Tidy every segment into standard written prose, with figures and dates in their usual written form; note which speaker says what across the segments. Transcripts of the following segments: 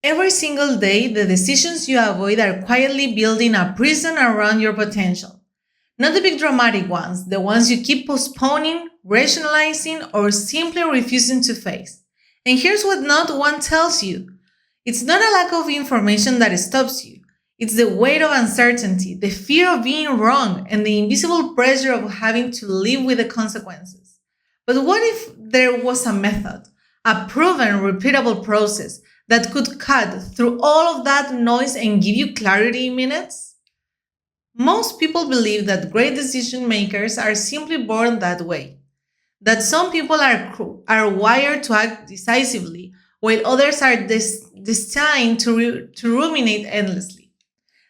Speaker 1: Every single day, the decisions you avoid are quietly building a prison around your potential. Not the big dramatic ones, the ones you keep postponing, rationalizing, or simply refusing to face. And here's what not one tells you. It's not a lack of information that stops you. It's the weight of uncertainty, the fear of being wrong, and the invisible pressure of having to live with the consequences. But what if there was a method, a proven, repeatable process that could cut through all of that noise and give you clarity in minutes? Most people believe that great decision makers are simply born that way, that some people are wired to act decisively, while others are destined to ruminate endlessly.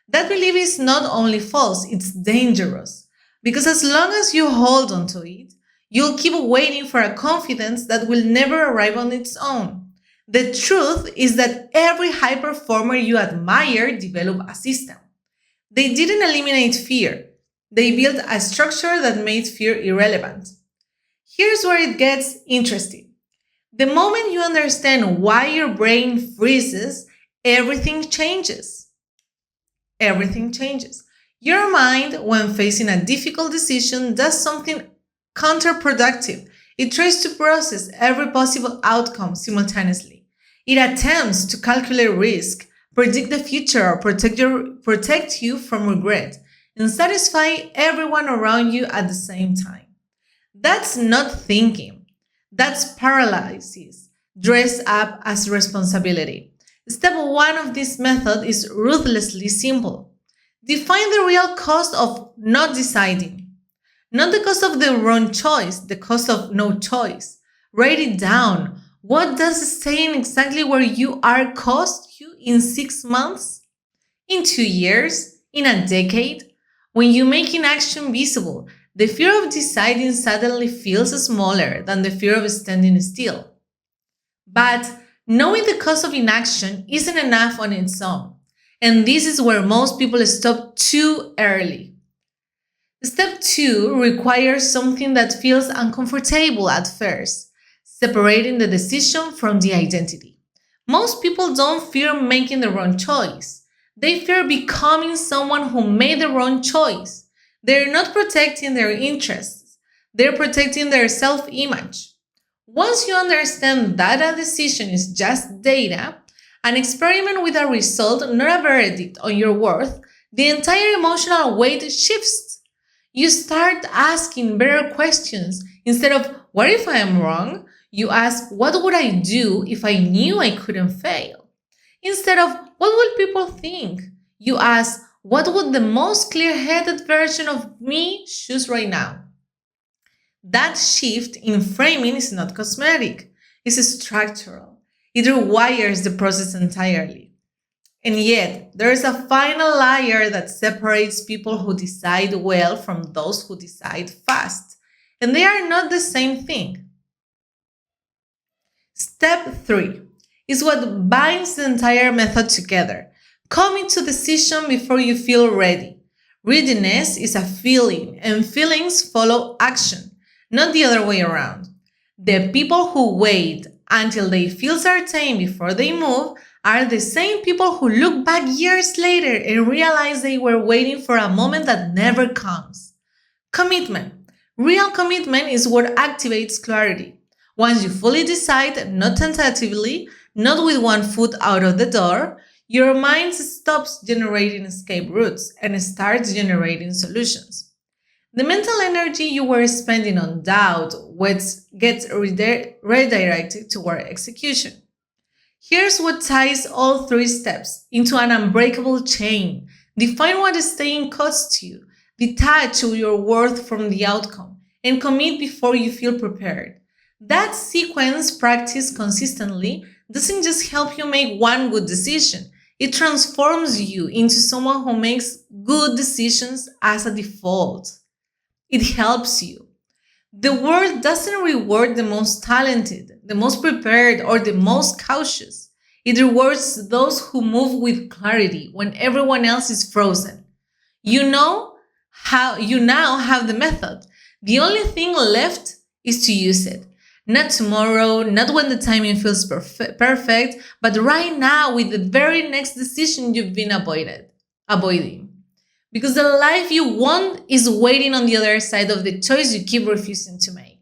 Speaker 1: That belief is not only false, it's dangerous. Because as long as you hold on to it, you'll keep waiting for a confidence that will never arrive on its own. The truth is that every high performer you admire developed a system. They didn't eliminate fear. They built a structure that made fear irrelevant. Here's where it gets interesting. The moment you understand why your brain freezes, everything changes. Everything changes. Your mind, when facing a difficult decision, does something counterproductive. It tries to process every possible outcome simultaneously. It attempts to calculate risk, predict the future, or protect you from regret, and satisfy everyone around you at the same time. That's not thinking. That's paralysis, dressed up as responsibility. Step one of this method is ruthlessly simple. Define the real cost of not deciding. Not the cost of the wrong choice, the cost of no choice. Write it down. What does staying exactly where you are cost you in 6 months? In 2 years? In a decade? When you make inaction visible, the fear of deciding suddenly feels smaller than the fear of standing still. But knowing the cost of inaction isn't enough on its own. And this is where most people stop too early. Step 2 requires something that feels uncomfortable at first, separating the decision from the identity. Most people don't fear making the wrong choice. They fear becoming someone who made the wrong choice. They're not protecting their interests. They're protecting their self-image. Once you understand that a decision is just data, an experiment with a result, not a verdict on your worth, the entire emotional weight shifts. You start asking better questions. Instead of, what if I am wrong? You ask, what would I do if I knew I couldn't fail? Instead of, what will people think? You ask, what would the most clear-headed version of me choose right now? That shift in framing is not cosmetic, it's structural. It rewires the process entirely. And yet, there is a final layer that separates people who decide well from those who decide fast. And they are not the same thing. Step 3 is what binds the entire method together. Coming to decision before you feel ready. Readiness is a feeling, and feelings follow action, not the other way around. The people who wait until they feel certain before they move are the same people who look back years later and realize they were waiting for a moment that never comes. Commitment. Real commitment is what activates clarity. Once you fully decide, not tentatively, not with one foot out of the door, your mind stops generating escape routes and starts generating solutions. The mental energy you were spending on doubt gets redirected toward execution. Here's what ties all 3 steps into an unbreakable chain. Define what staying costs you, detach your worth from the outcome, and commit before you feel prepared. That sequence practiced consistently doesn't just help you make one good decision. It transforms you into someone who makes good decisions as a default. It helps you. The world doesn't reward the most talented, the most prepared, or the most cautious. It rewards those who move with clarity when everyone else is frozen. You now have the method. The only thing left is to use it. Not tomorrow, not when the timing feels perfect, but right now with the very next decision you've been avoiding. Because the life you want is waiting on the other side of the choice you keep refusing to make.